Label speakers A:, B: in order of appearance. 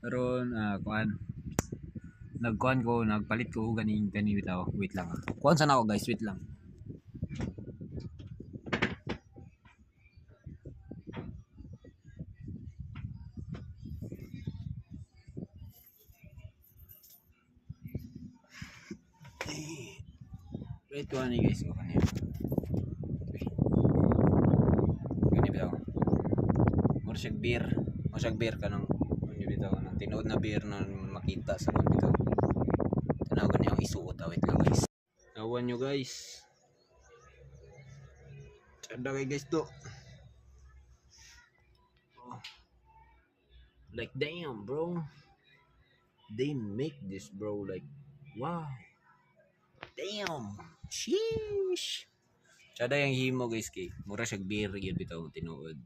A: Karon kuan nagkuan ko nagpalit ko gani bitaw. Wait lang. Kuan sana ako guys, wait lang. Wait ko ani guys ko kaniya. Gani bitaw. Mo siya beer kanang gani bitaw nang tinuod na beer na makita sa kuan bitaw. Tanaw gani ang isuot wait lang guys. Awan nyo guys. Tsada kay guys to. Like damn bro. They make this bro like wow. Damn. Sheesh. Tsada yung himo guys kay mura siya beer gyud bitaw tinuod.